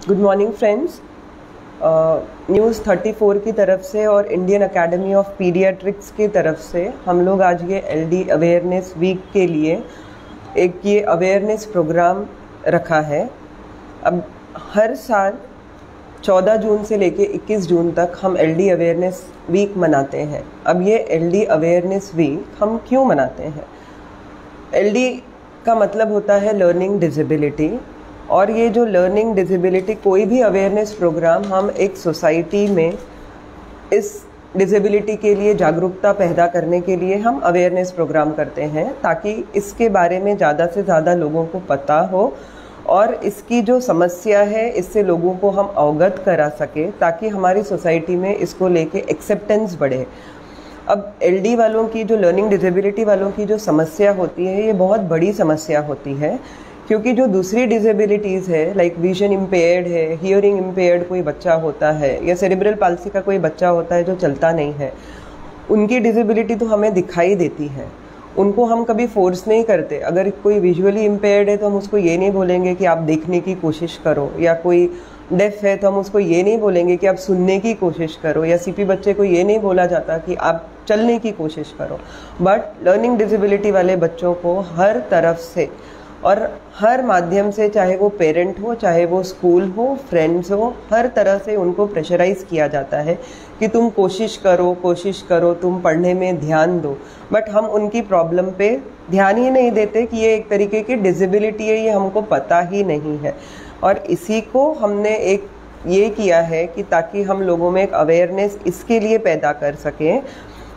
Good morning friends. News 34 की तरफ से और इंडियन एकेडमी ऑफ पीडियाट्रिक्स की तरफ से हम लोग आज ये एलडी अवेयरनेस वीक के लिए एक ये अवेयरनेस प्रोग्राम रखा है। अब हर साल 14 जून से लेके 21 जून तक हम एलडी अवेयरनेस वीक मनाते हैं। अब ये एलडी अवेयरनेस वीक हम क्यों मनाते हैं? एलडी का मतलब होता है लर्निंग डिसेबिलिटी, और ये जो लर्निंग डिसेबिलिटी कोई भी अवेयरनेस प्रोग्राम हम एक सोसाइटी में इस डिसेबिलिटी के लिए जागरूकता पैदा करने के लिए हम अवेयरनेस प्रोग्राम करते हैं, ताकि इसके बारे में ज़्यादा से ज़्यादा लोगों को पता हो और इसकी जो समस्या है इससे लोगों को हम अवगत करा सके, ताकि हमारी सोसाइटी में इसको लेके एक्सेप्टेंस बढ़े। अब एलडी वालों की जो लर्निंग डिसेबिलिटी वालों की जो समस्या होती है ये बहुत बड़ी समस्या होती है, क्योंकि जो दूसरी डिसेबिलिटीज़ है लाइक विजन इम्पेयर्ड है, हियरिंग इम्पेयर्ड कोई बच्चा होता है या सेरेब्रल पाल्सी का कोई बच्चा होता है जो चलता नहीं है, उनकी डिसेबिलिटी तो हमें दिखाई देती है, उनको हम कभी फोर्स नहीं करते। अगर कोई विजुअली इम्पेयर्ड है तो हम उसको ये नहीं बोलेंगे कि आप देखने की कोशिश करो, या कोई डेफ है तो हम उसको ये नहीं बोलेंगे कि आप सुनने की कोशिश करो, या सीपी बच्चे को ये नहीं बोला जाता कि आप चलने की कोशिश करो। बट लर्निंग डिसेबिलिटी वाले बच्चों को हर तरफ से और हर माध्यम से, चाहे वो पेरेंट हो, चाहे वो स्कूल हो, फ्रेंड्स हो, हर तरह से उनको प्रेशराइज़ किया जाता है कि तुम कोशिश करो, तुम पढ़ने में ध्यान दो। बट हम उनकी प्रॉब्लम पे ध्यान ही नहीं देते कि ये एक तरीके की डिसेबिलिटी है, ये हमको पता ही नहीं है। और इसी को हमने एक ये किया है कि ताकि हम लोगों में एक अवेयरनेस इसके लिए पैदा कर सकें,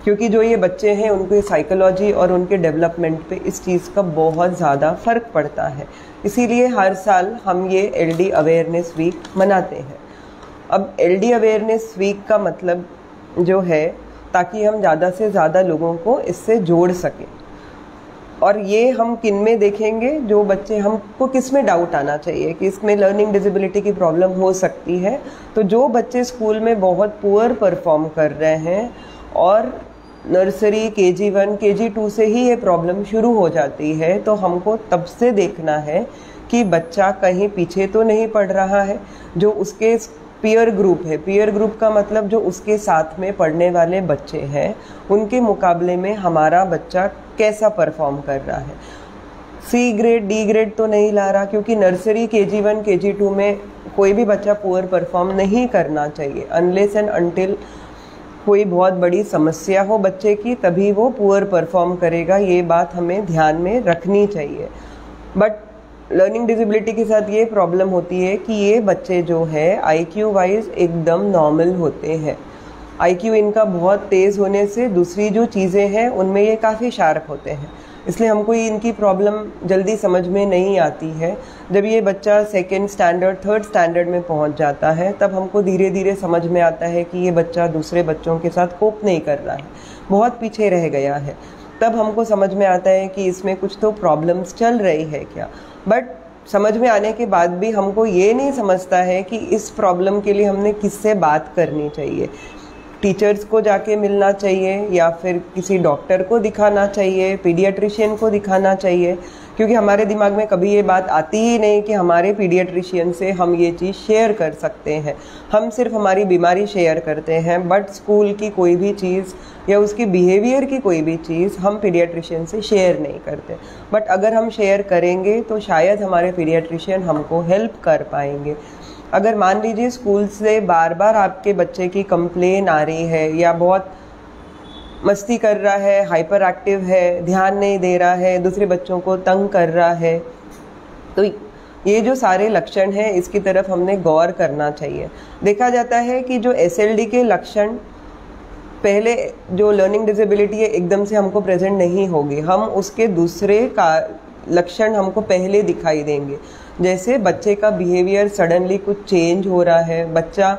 क्योंकि जो ये बच्चे हैं उनके साइकोलॉजी और उनके डेवलपमेंट पे इस चीज़ का बहुत ज़्यादा फ़र्क पड़ता है। इसीलिए हर साल हम ये एलडी अवेयरनेस वीक मनाते हैं। अब एलडी अवेयरनेस वीक का मतलब जो है ताकि हम ज़्यादा से ज़्यादा लोगों को इससे जोड़ सकें। और ये हम किन में देखेंगे? जो बच्चे, हमको किस में डाउट आना चाहिए कि इसमें लर्निंग डिसेबिलिटी की प्रॉब्लम हो सकती है, तो जो बच्चे स्कूल में बहुत पुअर परफॉर्म कर रहे हैं और नर्सरी KG1 KG2 से ही ये प्रॉब्लम शुरू हो जाती है, तो हमको तब से देखना है कि बच्चा कहीं पीछे तो नहीं पड़ रहा है। जो उसके पीयर ग्रुप है, पीयर ग्रुप का मतलब जो उसके साथ में पढ़ने वाले बच्चे हैं उनके मुकाबले में हमारा बच्चा कैसा परफॉर्म कर रहा है। C ग्रेड D ग्रेड तो नहीं ला रहा, क्योंकि नर्सरी KG1 KG2 में कोई भी बच्चा पुअर परफॉर्म नहीं करना चाहिए। अनलेस एंड अनटिल कोई बहुत बड़ी समस्या हो बच्चे की, तभी वो पुअर परफॉर्म करेगा। ये बात हमें ध्यान में रखनी चाहिए। बट लर्निंग डिसेबिलिटी के साथ ये प्रॉब्लम होती है कि ये बच्चे जो है IQ वाइज एकदम नॉर्मल होते हैं। IQ इनका बहुत तेज़ होने से दूसरी जो चीज़ें हैं उनमें ये काफ़ी शार्प होते हैं, इसलिए हमको ये इनकी प्रॉब्लम जल्दी समझ में नहीं आती है। जब ये बच्चा सेकेंड स्टैंडर्ड, थर्ड स्टैंडर्ड में पहुंच जाता है, तब हमको धीरे धीरे समझ में आता है कि ये बच्चा दूसरे बच्चों के साथ कोप नहीं कर रहा है, बहुत पीछे रह गया है। तब हमको समझ में आता है कि इसमें कुछ तो प्रॉब्लम्स चल रही है क्या। बट समझ में आने के बाद भी हमको ये नहीं समझता है कि इस प्रॉब्लम के लिए हमने किससे बात करनी चाहिए। टीचर्स को जाके मिलना चाहिए, या फिर किसी डॉक्टर को दिखाना चाहिए, पीडियाट्रिशियन को दिखाना चाहिए, क्योंकि हमारे दिमाग में कभी ये बात आती ही नहीं कि हमारे पीडियाट्रिशियन से हम ये चीज़ शेयर कर सकते हैं। हम सिर्फ हमारी बीमारी शेयर करते हैं, बट स्कूल की कोई भी चीज़ या उसकी बिहेवियर की कोई भी चीज़ हम पीडियाट्रिशियन से शेयर नहीं करते। बट अगर हम शेयर करेंगे तो शायद हमारे पीडियाट्रिशियन हमको हेल्प कर पाएंगे। अगर मान लीजिए स्कूल से बार बार आपके बच्चे की कंप्लेन आ रही है, या बहुत मस्ती कर रहा है, हाइपर एक्टिव है, ध्यान नहीं दे रहा है, दूसरे बच्चों को तंग कर रहा है, तो ये जो सारे लक्षण हैं इसकी तरफ हमने गौर करना चाहिए। देखा जाता है कि जो SLD के लक्षण पहले, जो लर्निंग डिसेबिलिटी है एकदम से हमको प्रेजेंट नहीं होगी, हम उसके दूसरे का लक्षण हमको पहले दिखाई देंगे। जैसे बच्चे का बिहेवियर सडनली कुछ चेंज हो रहा है, बच्चा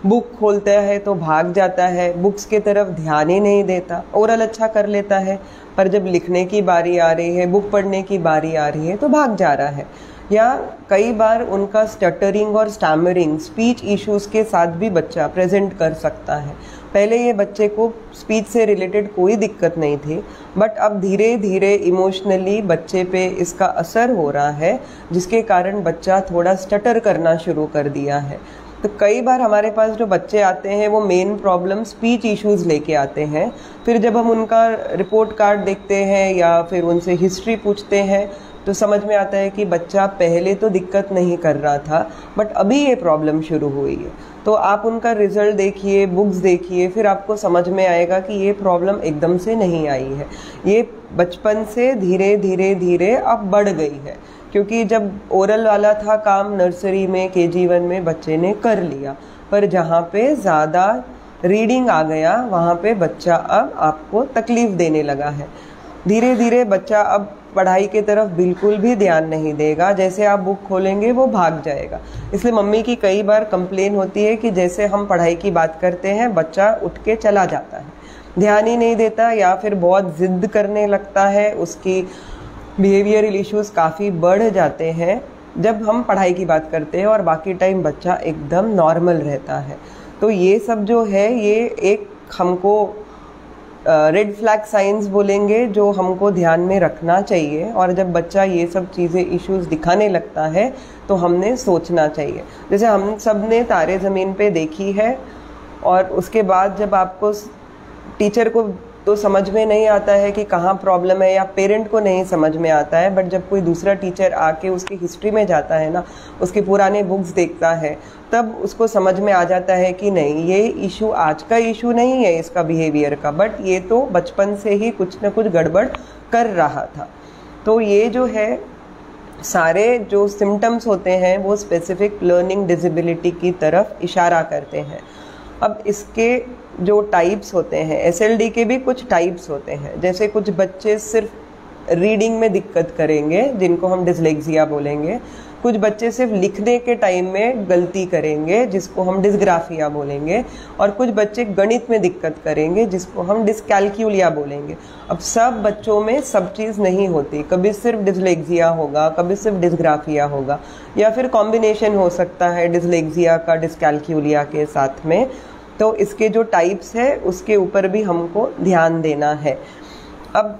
बुक खोलता है तो भाग जाता है, बुक्स के तरफ ध्यान ही नहीं देता, ओरल अच्छा कर लेता है, पर जब लिखने की बारी आ रही है, बुक पढ़ने की बारी आ रही है तो भाग जा रहा है। या कई बार उनका स्टटरिंग और स्टैमरिंग, स्पीच इश्यूज़ के साथ भी बच्चा प्रेजेंट कर सकता है। पहले ये बच्चे को स्पीच से रिलेटेड कोई दिक्कत नहीं थी, बट अब धीरे धीरे इमोशनली बच्चे पे इसका असर हो रहा है, जिसके कारण बच्चा थोड़ा स्टटर करना शुरू कर दिया है। तो कई बार हमारे पास जो बच्चे आते हैं वो मेन प्रॉब्लम स्पीच इश्यूज लेके आते हैं। फिर जब हम उनका रिपोर्ट कार्ड देखते हैं या फिर उनसे हिस्ट्री पूछते हैं तो समझ में आता है कि बच्चा पहले तो दिक्कत नहीं कर रहा था, बट अभी ये प्रॉब्लम शुरू हुई है। तो आप उनका रिजल्ट देखिए, बुक्स देखिए, फिर आपको समझ में आएगा कि ये प्रॉब्लम एकदम से नहीं आई है, ये बचपन से धीरे धीरे धीरे अब बढ़ गई है। क्योंकि जब ओरल वाला था काम नर्सरी में, KG1 में बच्चे ने कर लिया, पर जहाँ पे ज़्यादा रीडिंग आ गया वहाँ पे बच्चा अब आपको तकलीफ़ देने लगा है। धीरे धीरे बच्चा अब पढ़ाई की तरफ बिल्कुल भी ध्यान नहीं देगा, जैसे आप बुक खोलेंगे वो भाग जाएगा। इसलिए मम्मी की कई बार कंप्लेन होती है कि जैसे हम पढ़ाई की बात करते हैं बच्चा उठ के चला जाता है, ध्यान ही नहीं देता या फिर बहुत ज़िद करने लगता है, उसकी बिहेवियरल इश्यूज़ काफ़ी बढ़ जाते हैं जब हम पढ़ाई की बात करते हैं, और बाकी टाइम बच्चा एकदम नॉर्मल रहता है। तो ये सब जो है ये एक हमको रेड फ्लैग साइंस बोलेंगे जो हमको ध्यान में रखना चाहिए, और जब बच्चा ये सब चीज़ें इश्यूज़ दिखाने लगता है तो हमने सोचना चाहिए। जैसे हम सब ने तारे ज़मीन पे देखी है, और उसके बाद जब आपको टीचर को तो समझ में नहीं आता है कि कहाँ प्रॉब्लम है, या पेरेंट को नहीं समझ में आता है, बट जब कोई दूसरा टीचर आके उसकी हिस्ट्री में जाता है ना, उसके पुराने बुक्स देखता है, तब उसको समझ में आ जाता है कि नहीं ये इशू आज का इशू नहीं है इसका बिहेवियर का, बट ये तो बचपन से ही कुछ ना कुछ गड़बड़ कर रहा था। तो ये जो है सारे जो सिम्टम्स होते हैं वो स्पेसिफिक लर्निंग डिसेबिलिटी की तरफ इशारा करते हैं। अब इसके जो टाइप्स होते हैं, SLD के भी कुछ टाइप्स होते हैं। जैसे कुछ बच्चे सिर्फ रीडिंग में दिक्कत करेंगे जिनको हम डिसलेक्सिया बोलेंगे, कुछ बच्चे सिर्फ लिखने के टाइम में गलती करेंगे जिसको हम डिस्ग्राफिया बोलेंगे, और कुछ बच्चे गणित में दिक्कत करेंगे जिसको हम डिस्कैल्क्यूलिया बोलेंगे। अब सब बच्चों में सब चीज़ नहीं होती, कभी सिर्फ डिसलेक्सिया होगा, कभी सिर्फ डिस्ग्राफिया होगा, या फिर कॉम्बिनेशन हो सकता है डिसलेक्सिया का डिस्कैल्क्यूलिया के साथ में। तो इसके जो टाइप्स है उसके ऊपर भी हमको ध्यान देना है। अब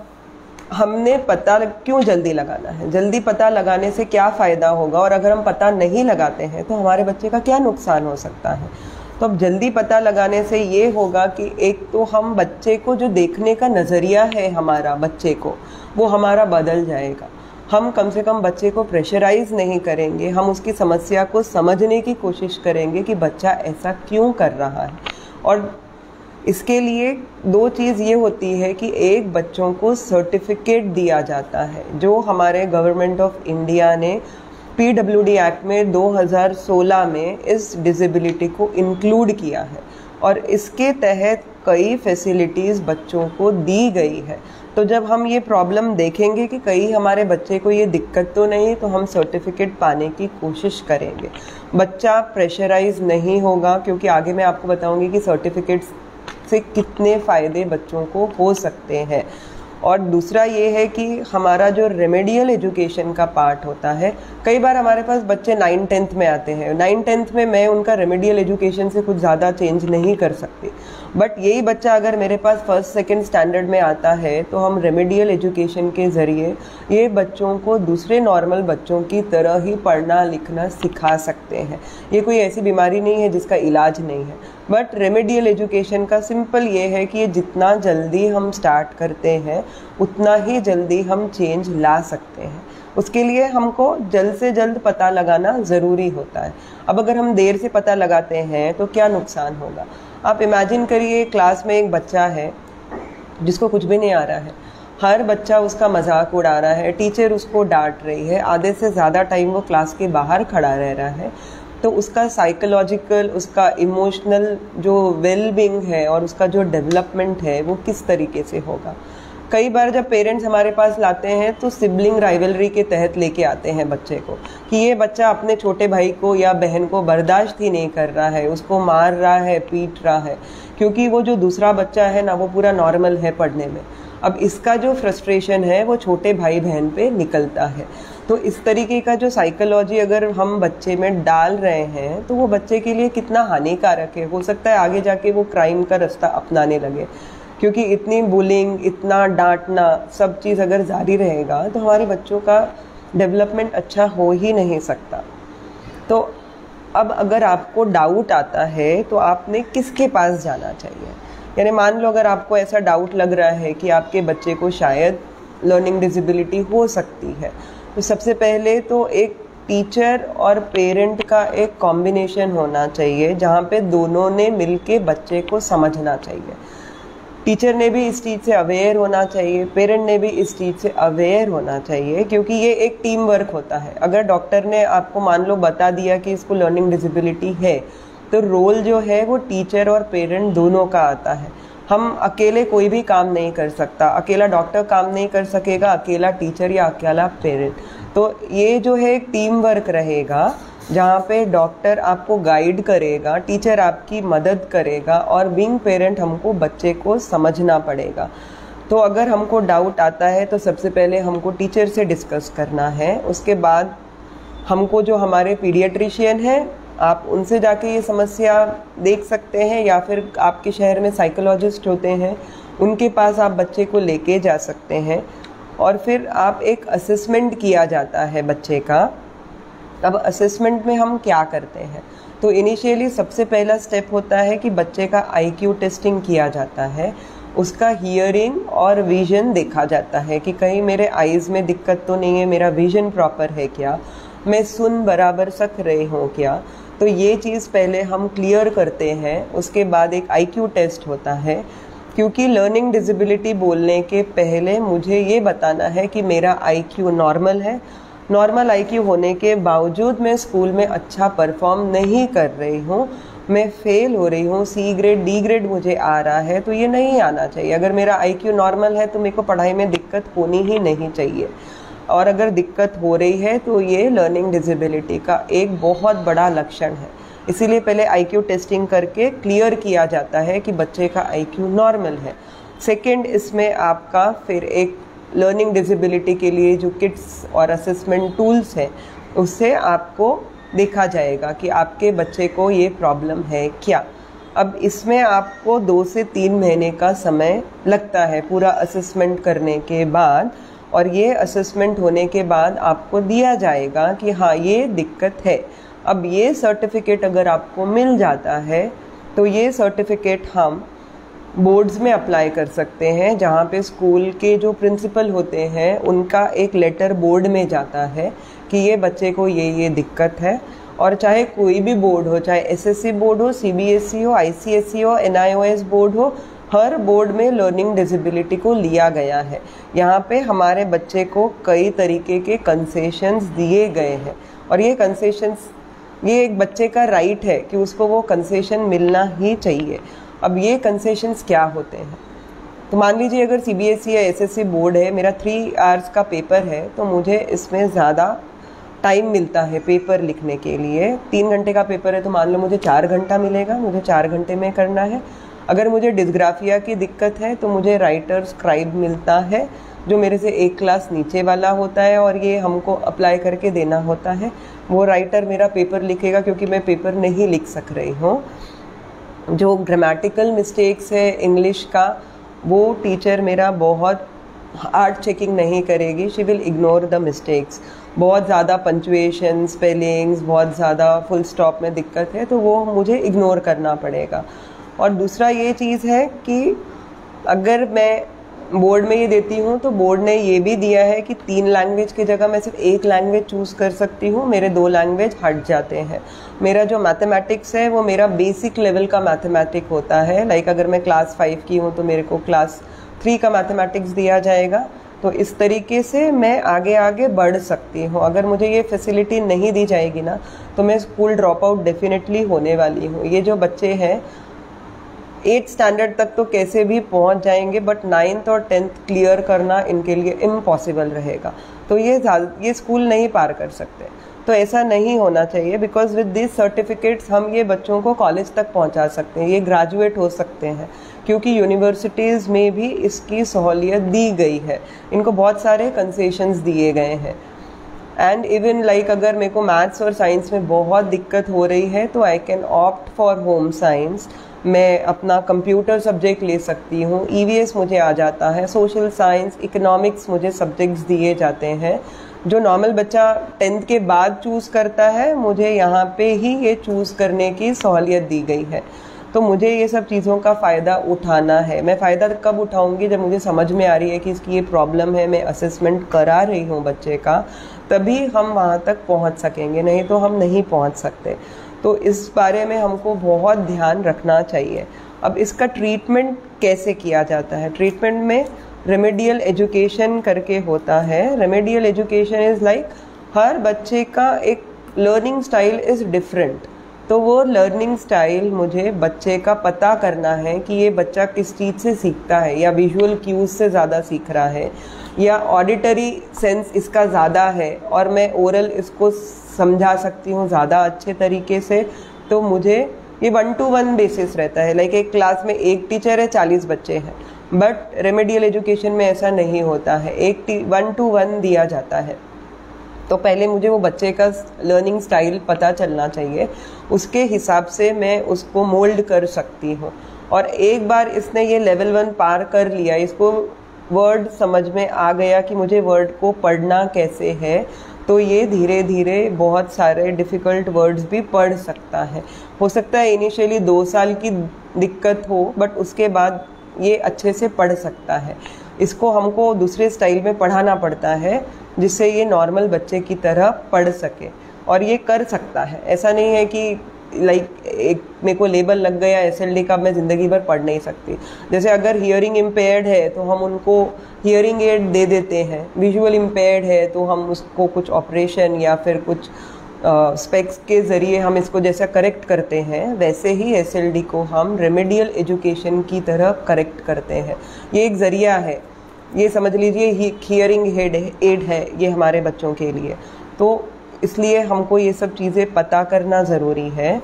हमने पता क्यों जल्दी लगाना है, जल्दी पता लगाने से क्या फ़ायदा होगा, और अगर हम पता नहीं लगाते हैं तो हमारे बच्चे का क्या नुकसान हो सकता है। तो अब जल्दी पता लगाने से ये होगा कि एक तो हम बच्चे को जो देखने का नज़रिया है हमारा बच्चे को, वो हमारा बदल जाएगा। हम कम से कम बच्चे को प्रेशराइज नहीं करेंगे, हम उसकी समस्या को समझने की कोशिश करेंगे कि बच्चा ऐसा क्यों कर रहा है। और इसके लिए दो चीज़ ये होती है कि एक, बच्चों को सर्टिफिकेट दिया जाता है जो हमारे गवर्नमेंट ऑफ इंडिया ने PWD एक्ट में 2016 में इस डिसेबिलिटी को इंक्लूड किया है, और इसके तहत कई फैसिलिटीज़ बच्चों को दी गई है। तो जब हम ये प्रॉब्लम देखेंगे कि कहीं हमारे बच्चे को ये दिक्कत तो नहीं, तो हम सर्टिफिकेट पाने की कोशिश करेंगे। बच्चा प्रेशराइज नहीं होगा, क्योंकि आगे मैं आपको बताऊंगी कि सर्टिफिकेट से कितने फ़ायदे बच्चों को हो सकते हैं। और दूसरा ये है कि हमारा जो रेमेडियल एजुकेशन का पार्ट होता है, कई बार हमारे पास बच्चे 9th-10th में आते हैं। 9th-10th में मैं उनका रेमेडियल एजुकेशन से कुछ ज़्यादा चेंज नहीं कर सकती, बट यही बच्चा अगर मेरे पास 1st-2nd स्टैंडर्ड में आता है तो हम रेमेडियल एजुकेशन के ज़रिए ये बच्चों को दूसरे नॉर्मल बच्चों की तरह ही पढ़ना लिखना सिखा सकते हैं। ये कोई ऐसी बीमारी नहीं है जिसका इलाज नहीं है, बट रेमेडियल एजुकेशन का सिंपल ये है कि ये जितना जल्दी हम स्टार्ट करते हैं उतना ही जल्दी हम चेंज ला सकते हैं। उसके लिए हमको जल्द से जल्द पता लगाना ज़रूरी होता है। अब अगर हम देर से पता लगाते हैं तो क्या नुकसान होगा। आप इमेजिन करिए, क्लास में एक बच्चा है जिसको कुछ भी नहीं आ रहा है, हर बच्चा उसका मजाक उड़ा रहा है, टीचर उसको डांट रही है, आधे से ज़्यादा टाइम वो क्लास के बाहर खड़ा रह रहा है, तो उसका साइकोलॉजिकल, उसका इमोशनल जो वेलबींग है और उसका जो डेवलपमेंट है वो किस तरीके से होगा। कई बार जब पेरेंट्स हमारे पास लाते हैं तो सिबलिंग राइवलरी के तहत लेके आते हैं बच्चे को कि ये बच्चा अपने छोटे भाई को या बहन को बर्दाश्त ही नहीं कर रहा है, उसको मार रहा है, पीट रहा है, क्योंकि वो जो दूसरा बच्चा है ना वो पूरा नॉर्मल है पढ़ने में। अब इसका जो फ्रस्ट्रेशन है वो छोटे भाई बहन पे निकलता है। तो इस तरीके का जो साइकोलॉजी अगर हम बच्चे में डाल रहे हैं तो वो बच्चे के लिए कितना हानिकारक है। हो सकता है आगे जाके वो क्राइम का रास्ता अपनाने लगे, क्योंकि इतनी बुलिंग, इतना डांटना, सब चीज़ अगर जारी रहेगा तो हमारे बच्चों का डेवलपमेंट अच्छा हो ही नहीं सकता। तो अब अगर आपको डाउट आता है तो आपने किसके पास जाना चाहिए? यानी मान लो अगर आपको ऐसा डाउट लग रहा है कि आपके बच्चे को शायद लर्निंग डिसेबिलिटी हो सकती है, तो सबसे पहले तो एक टीचर और पेरेंट का एक कॉम्बिनेशन होना चाहिए, जहाँ पे दोनों ने मिलके बच्चे को समझना चाहिए। टीचर ने भी इस चीज़ से अवेयर होना चाहिए, पेरेंट ने भी इस चीज़ से अवेयर होना चाहिए, क्योंकि ये एक टीम वर्क होता है। अगर डॉक्टर ने आपको मान लो बता दिया कि इसको लर्निंग डिसेबिलिटी है, तो रोल जो है वो टीचर और पेरेंट दोनों का आता है। हम अकेले कोई भी काम नहीं कर सकता, अकेला डॉक्टर काम नहीं कर सकेगा, अकेला टीचर या अकेला पेरेंट। तो ये जो है एक टीम वर्क रहेगा, जहाँ पे डॉक्टर आपको गाइड करेगा, टीचर आपकी मदद करेगा, और बीइंग पेरेंट हमको बच्चे को समझना पड़ेगा। तो अगर हमको डाउट आता है तो सबसे पहले हमको टीचर से डिस्कस करना है। उसके बाद हमको जो हमारे पीडियाट्रिशियन हैं, आप उनसे जाके ये समस्या देख सकते हैं, या फिर आपके शहर में साइकोलॉजिस्ट होते हैं, उनके पास आप बच्चे को लेके जा सकते हैं। और फिर आप एक असेसमेंट किया जाता है बच्चे का। अब असेसमेंट में हम क्या करते हैं? तो इनिशियली सबसे पहला स्टेप होता है कि बच्चे का IQ टेस्टिंग किया जाता है, उसका हियरिंग और विजन देखा जाता है कि कहीं मेरे आईज़ में दिक्कत तो नहीं है, मेरा विजन प्रॉपर है क्या, मैं सुन बराबर सक रही हूँ क्या। तो ये चीज़ पहले हम क्लियर करते हैं। उसके बाद एक IQ टेस्ट होता है, क्योंकि लर्निंग डिसेबिलिटी बोलने के पहले मुझे ये बताना है कि मेरा IQ नॉर्मल है। नॉर्मल IQ होने के बावजूद मैं स्कूल में अच्छा परफॉर्म नहीं कर रही हूँ, मैं फेल हो रही हूँ, C ग्रेड D ग्रेड मुझे आ रहा है, तो ये नहीं आना चाहिए। अगर मेरा IQ नॉर्मल है तो मेरे को पढ़ाई में दिक्कत होनी ही नहीं चाहिए, और अगर दिक्कत हो रही है तो ये लर्निंग डिसेबिलिटी का एक बहुत बड़ा लक्षण है। इसीलिए पहले IQ टेस्टिंग करके क्लियर किया जाता है कि बच्चे का IQ नॉर्मल है। सेकंड, इसमें आपका फिर एक लर्निंग डिसेबिलिटी के लिए जो किट्स और असेसमेंट टूल्स हैं, उससे आपको देखा जाएगा कि आपके बच्चे को ये प्रॉब्लम है क्या। अब इसमें आपको 2 से 3 महीने का समय लगता है पूरा असेसमेंट करने के बाद, और ये असेसमेंट होने के बाद आपको दिया जाएगा कि हाँ ये दिक्कत है। अब ये सर्टिफिकेट अगर आपको मिल जाता है तो ये सर्टिफिकेट हम बोर्ड्स में अप्लाई कर सकते हैं, जहाँ पे स्कूल के जो प्रिंसिपल होते हैं उनका एक लेटर बोर्ड में जाता है कि ये बच्चे को ये दिक्कत है। और चाहे कोई भी बोर्ड हो, चाहे SSC बोर्ड हो, CBSE हो, ICSE हो, NIOS बोर्ड हो, हर बोर्ड में लर्निंग डिसेबिलिटी को लिया गया है। यहाँ पे हमारे बच्चे को कई तरीके के कंसेशंस दिए गए हैं, और ये कंसेशंस, ये एक बच्चे का राइट है कि उसको वो कंसेशन मिलना ही चाहिए। अब ये कंसेशंस क्या होते हैं? तो मान लीजिए अगर CBSE या SSC बोर्ड है, मेरा 3 आवर्स का पेपर है, तो मुझे इसमें ज़्यादा टाइम मिलता है पेपर लिखने के लिए। 3 घंटे का पेपर है तो मान लो मुझे 4 घंटा मिलेगा, मुझे 4 घंटे में करना है। अगर मुझे डिस्ग्राफिया की दिक्कत है तो मुझे राइटर स्क्राइब मिलता है, जो मेरे से 1 क्लास नीचे वाला होता है, और ये हमको अप्लाई करके देना होता है। वो राइटर मेरा पेपर लिखेगा, क्योंकि मैं पेपर नहीं लिख सक रही हूँ। जो ग्रामेटिकल मिस्टेक्स है इंग्लिश का, वो टीचर मेरा बहुत हार्ड चेकिंग नहीं करेगी, she will ignore the mistakes. बहुत ज़्यादा पंचुएशन, स्पेलिंग्स, बहुत ज़्यादा फुल स्टॉप में दिक्कत है तो वो मुझे इग्नोर करना पड़ेगा। और दूसरा ये चीज़ है कि अगर मैं बोर्ड में ये देती हूँ तो बोर्ड ने ये भी दिया है कि 3 लैंग्वेज की जगह मैं सिर्फ 1 लैंग्वेज चूज़ कर सकती हूँ, मेरे 2 लैंग्वेज हट जाते हैं। मेरा जो मैथमेटिक्स है वो मेरा बेसिक लेवल का मैथमेटिक होता है, लाइक अगर मैं क्लास 5 की हूँ तो मेरे को क्लास 3 का मैथमेटिक्स दिया जाएगा। तो इस तरीके से मैं आगे आगे बढ़ सकती हूँ। अगर मुझे ये फैसिलिटी नहीं दी जाएगी ना, तो मैं स्कूल ड्रॉप आउट डेफिनेटली होने वाली हूँ। ये जो बच्चे हैं 8th स्टैंडर्ड तक तो कैसे भी पहुंच जाएंगे, बट 9th और 10th क्लियर करना इनके लिए इम्पॉसिबल रहेगा। तो ये स्कूल नहीं पार कर सकते। तो ऐसा नहीं होना चाहिए, बिकॉज विद दिस सर्टिफिकेट्स हम ये बच्चों को कॉलेज तक पहुंचा सकते हैं, ये ग्रेजुएट हो सकते हैं, क्योंकि यूनिवर्सिटीज़ में भी इसकी सहूलियत दी गई है, इनको बहुत सारे कंसेशंस दिए गए हैं। एंड इवन लाइक अगर मेरे को मैथ्स और साइंस में बहुत दिक्कत हो रही है तो I can opt for home science. मैं अपना कंप्यूटर सब्जेक्ट ले सकती हूँ, ईवीएस मुझे आ जाता है, सोशल साइंस, इकोनॉमिक्स मुझे सब्जेक्ट्स दिए जाते हैं जो नॉर्मल बच्चा 10th के बाद चूज़ करता है, मुझे यहाँ पे ही ये चूज़ करने की सहूलियत दी गई है। तो मुझे ये सब चीज़ों का फ़ायदा उठाना है। मैं फ़ायदा कब उठाऊंगी? जब मुझे समझ में आ रही है कि इसकी ये प्रॉब्लम है, मैं असेसमेंट करा रही हूँ बच्चे का, तभी हम वहाँ तक पहुँच सकेंगे, नहीं तो हम नहीं पहुँच सकते। तो इस बारे में हमको बहुत ध्यान रखना चाहिए। अब इसका ट्रीटमेंट कैसे किया जाता है? ट्रीटमेंट में रेमेडियल एजुकेशन करके होता है। रेमेडियल एजुकेशन इज़ लाइक हर बच्चे का एक लर्निंग स्टाइल इज़ डिफरेंट। तो वो लर्निंग स्टाइल मुझे बच्चे का पता करना है कि ये बच्चा किस चीज़ से सीखता है, या विजुअल क्यूज से ज़्यादा सीख रहा है, या ऑडिटरी सेंस इसका ज़्यादा है और मैं ओरल इसको समझा सकती हूँ ज़्यादा अच्छे तरीके से। तो मुझे ये 1-to-1 बेसिस रहता है। लाइक एक क्लास में एक टीचर है, 40 बच्चे हैं, बट रेमेडियल एजुकेशन में ऐसा नहीं होता है, 1-to-1 दिया जाता है। तो पहले मुझे वो बच्चे का लर्निंग स्टाइल पता चलना चाहिए, उसके हिसाब से मैं उसको मोल्ड कर सकती हूँ। और एक बार इसने ये लेवल 1 पार कर लिया, इसको वर्ड समझ में आ गया कि मुझे वर्ड को पढ़ना कैसे है, तो ये धीरे धीरे बहुत सारे डिफ़िकल्ट वर्ड्स भी पढ़ सकता है। हो सकता है इनिशियली 2 साल की दिक्कत हो, बट उसके बाद ये अच्छे से पढ़ सकता है। इसको हमको दूसरे स्टाइल में पढ़ाना पड़ता है जिससे ये नॉर्मल बच्चे की तरह पढ़ सके, और ये कर सकता है। ऐसा नहीं है कि लाइक एक मेरे को लेबल लग गया एसएलडी का, मैं ज़िंदगी भर पढ़ नहीं सकती। जैसे अगर हियरिंग इम्पेयर्ड है तो हम उनको हियरिंग एड दे देते हैं, विजुअल इम्पेयर्ड है तो हम उसको कुछ ऑपरेशन या फिर कुछ स्पेक्स के ज़रिए हम इसको जैसा करेक्ट करते हैं, वैसे ही एसएलडी को हम रेमेडियल एजुकेशन की तरह करेक्ट करते हैं। ये एक ज़रिया है, ये समझ लीजिए हियरिंग एड है ये हमारे बच्चों के लिए। तो इसलिए हमको ये सब चीज़ें पता करना ज़रूरी है।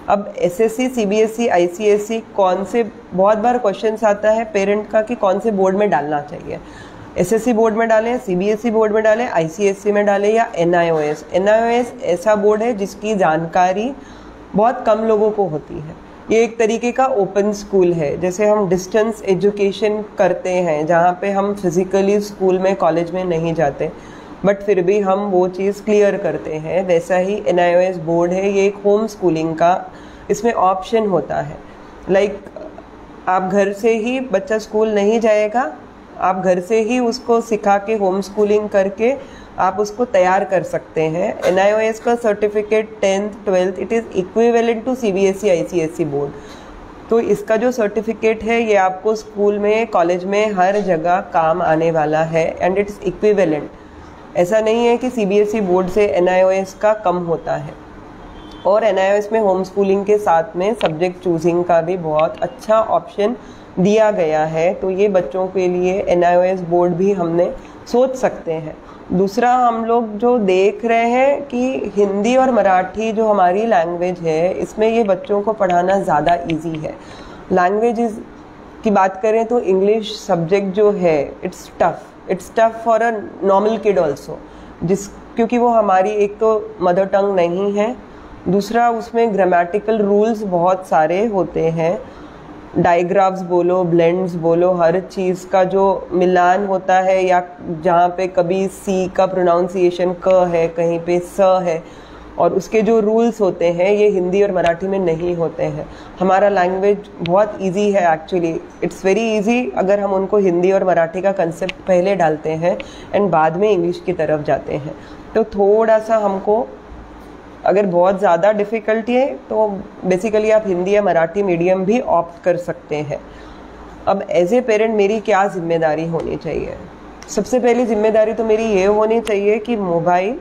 अब एसएससी, सीबीएसई, आईसीएसई कौन से, बहुत बार क्वेश्चंस आता है पेरेंट का कि कौन से बोर्ड में डालना चाहिए। एसएससी बोर्ड में डालें, सीबीएसई बोर्ड में डालें, आईसीएसई में डालें या एनआईओएस। एनआईओएस ऐसा बोर्ड है जिसकी जानकारी बहुत कम लोगों को होती है। ये एक तरीके का ओपन स्कूल है। जैसे हम डिस्टेंस एजुकेशन करते हैं जहाँ पे हम फिज़िकली स्कूल में, कॉलेज में नहीं जाते, बट फिर भी हम वो चीज़ क्लियर करते हैं, वैसा ही एनआईओएस बोर्ड है। ये एक होम स्कूलिंग का इसमें ऑप्शन होता है। लाइक आप घर से ही, बच्चा स्कूल नहीं जाएगा, आप घर से ही उसको सिखा के होम स्कूलिंग करके आप उसको तैयार कर सकते हैं। एनआईओएस का certificate 10th 12th it is equivalent to CBSE ICSE board. तो इसका जो सर्टिफिकेट है ये आपको स्कूल में, कॉलेज में, हर जगह काम आने वाला है, एंड इट्स इक्विवेलेंट। ऐसा नहीं है कि सीबीएसई बोर्ड से एनआईओएस का कम होता है। और एनआईओएस में होम स्कूलिंग के साथ में सब्जेक्ट चूजिंग का भी बहुत अच्छा ऑप्शन दिया गया है। तो ये बच्चों के लिए एनआईओएस बोर्ड भी हमने सोच सकते हैं। दूसरा, हम लोग जो देख रहे हैं कि हिंदी और मराठी जो हमारी लैंग्वेज है, इसमें ये बच्चों को पढ़ाना ज़्यादा इजी है। लैंग्वेज की बात करें तो इंग्लिश सब्जेक्ट जो है it's tough for a normal kid also, क्योंकि वो हमारी एक तो मदर टंग नहीं है, दूसरा उसमें ग्रामेटिकल रूल्स बहुत सारे होते हैं। डायग्राफ्स बोलो, ब्लेंड्स बोलो, हर चीज़ का जो मिलान होता है, या जहाँ पे कभी सी का प्रोनाउंसिएशन क है, कहीं पे स है, और उसके जो रूल्स होते हैं ये हिंदी और मराठी में नहीं होते हैं। हमारा लैंग्वेज बहुत इजी है एक्चुअली, इट्स वेरी इजी अगर हम उनको हिंदी और मराठी का कंसेप्ट पहले डालते हैं एंड बाद में इंग्लिश की तरफ जाते हैं। तो थोड़ा सा हमको, अगर बहुत ज़्यादा डिफ़िकल्टी है तो बेसिकली आप हिंदी या मराठी मीडियम भी ऑप्ट कर सकते हैं। अब एज ए पेरेंट मेरी क्या जिम्मेदारी होनी चाहिए? सबसे पहली जिम्मेदारी तो मेरी ये होनी चाहिए कि मोबाइल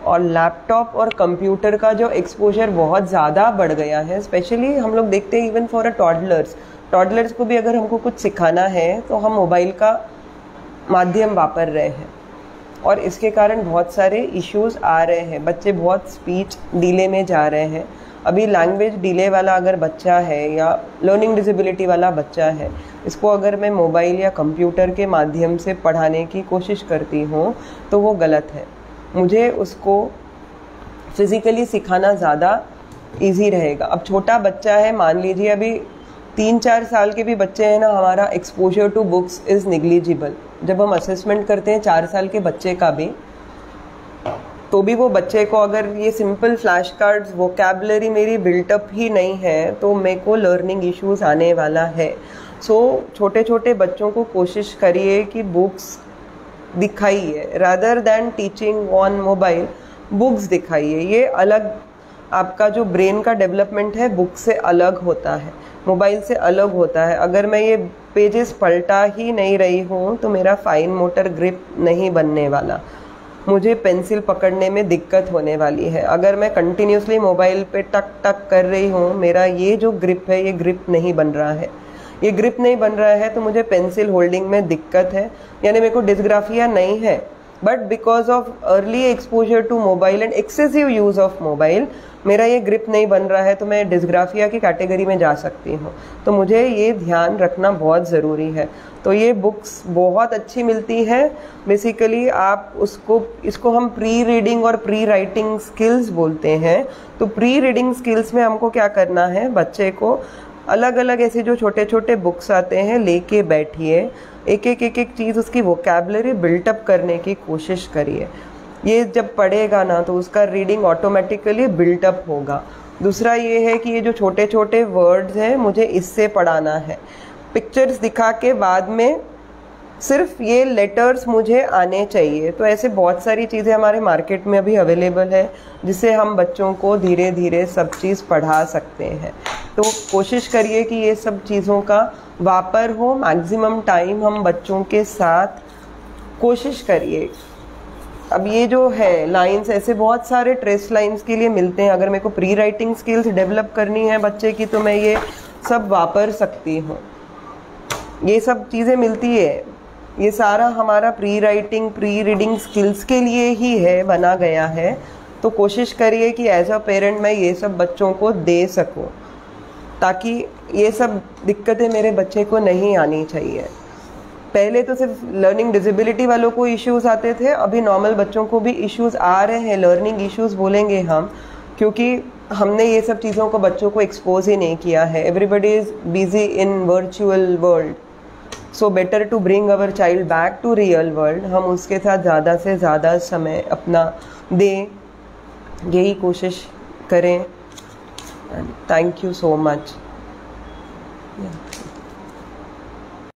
और लैपटॉप और कंप्यूटर का जो एक्सपोजर बहुत ज़्यादा बढ़ गया है, स्पेशली हम लोग देखते हैं इवन फॉर अ टॉडलर्स को भी अगर हमको कुछ सिखाना है तो हम मोबाइल का माध्यम वापर रहे हैं, और इसके कारण बहुत सारे इश्यूज आ रहे हैं। बच्चे बहुत स्पीच डिले में जा रहे हैं। अभी लैंग्वेज डिले वाला अगर बच्चा है या लर्निंग डिसेबिलिटी वाला बच्चा है, इसको अगर मैं मोबाइल या कंप्यूटर के माध्यम से पढ़ाने की कोशिश करती हूँ तो वो गलत है। मुझे उसको फिज़िकली सिखाना ज़्यादा इजी रहेगा। अब छोटा बच्चा है, मान लीजिए अभी 3-4 साल के भी बच्चे हैं ना, हमारा exposure to books is negligible. जब हम असेसमेंट करते हैं 4 साल के बच्चे का भी, तो भी वो बच्चे को अगर ये सिंपल फ्लैश कार्ड्स वोकैबुलरी मेरी बिल्टअप ही नहीं है तो मेरे को लर्निंग इश्यूज आने वाला है। सो छोटे छोटे बच्चों को कोशिश करिए कि बुक्स दिखाइए, rather than teaching on mobile, books दिखाइए। ये अलग, आपका जो ब्रेन का डेवलपमेंट है बुक से अलग होता है, मोबाइल से अलग होता है। अगर मैं ये पेजेस पलटा ही नहीं रही हूँ तो मेरा फाइन मोटर ग्रिप नहीं बनने वाला, मुझे पेंसिल पकड़ने में दिक्कत होने वाली है। अगर मैं कंटिन्यूसली मोबाइल पे टक टक कर रही हूँ, मेरा ये जो ग्रिप है ये ग्रिप नहीं बन रहा है, ये ग्रिप नहीं बन रहा है तो मुझे पेंसिल होल्डिंग में दिक्कत है। यानी मेरे को डिस्ग्राफिया नहीं है, but because of early exposure to mobile and excessive use of mobile मेरा ये ग्रिप नहीं बन रहा है, तो मैं डिस्ग्राफिया की कैटेगरी में जा सकती हूँ। तो मुझे ये ध्यान रखना बहुत ज़रूरी है। तो ये बुक्स बहुत अच्छी मिलती है। बेसिकली आप इसको हम प्री रीडिंग और प्री राइटिंग स्किल्स बोलते हैं। तो प्री रीडिंग स्किल्स में हमको क्या करना है, बच्चे को अलग अलग ऐसे जो छोटे छोटे बुक्स आते हैं लेके बैठिए, एक एक चीज़ उसकी वोकैबुलरी बिल्टअप करने की कोशिश करिए। ये जब पढ़ेगा ना तो उसका रीडिंग ऑटोमेटिकली बिल्टअप होगा। दूसरा ये है कि ये जो छोटे छोटे वर्ड्स हैं मुझे इससे पढ़ाना है। पिक्चर्स दिखा के बाद में सिर्फ ये लेटर्स मुझे आने चाहिए। तो ऐसे बहुत सारी चीज़ें हमारे मार्केट में अभी अवेलेबल है जिससे हम बच्चों को धीरे धीरे सब चीज़ पढ़ा सकते हैं। तो कोशिश करिए कि ये सब चीज़ों का वापर हो। मैक्सिमम टाइम हम बच्चों के साथ कोशिश करिए। अब ये जो है लाइंस, ऐसे बहुत सारे ट्रेस लाइंस के लिए मिलते हैं। अगर मेरे को प्री राइटिंग स्किल्स डेवलप करनी है बच्चे की तो मैं ये सब वापर सकती हूँ। ये सब चीज़ें मिलती है, ये सारा हमारा pre writing pre reading skills के लिए ही है, बना गया है। तो कोशिश करिए कि एज अ पेरेंट मैं ये सब बच्चों को दे सकूं, ताकि ये सब दिक्कतें मेरे बच्चे को नहीं आनी चाहिए। पहले तो सिर्फ लर्निंग डिसेबिलिटी वालों को इश्यूज आते थे, अभी नॉर्मल बच्चों को भी इश्यूज आ रहे हैं। लर्निंग इश्यूज बोलेंगे हम, क्योंकि हमने ये सब चीज़ों को बच्चों को एक्सपोज ही नहीं किया है। Everybody is busy in virtual world, so better to bring our child back to real world. हम उसके साथ ज़्यादा से ज़्यादा समय अपना दें, यही कोशिश करें। Thank you so much.